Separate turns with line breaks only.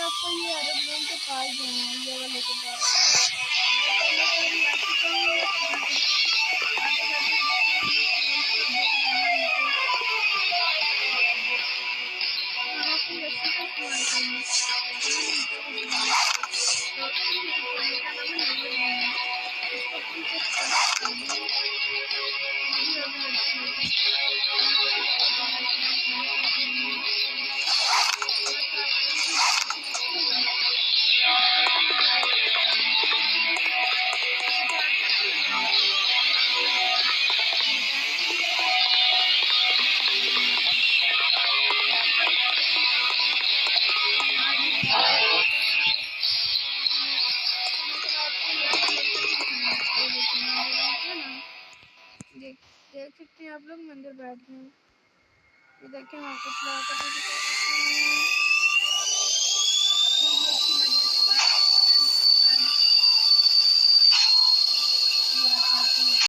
आपको ये एरोप्लेन के पास जाना है, ये वाले के पास। मैं पहले तो आ चुका हूँ, आगे जाके रस्सी का इस्तेमाल करेंगे। देख सकते हैं आप लोग, मंदिर बैठ गए। ये देखिए, वहाँ कुछ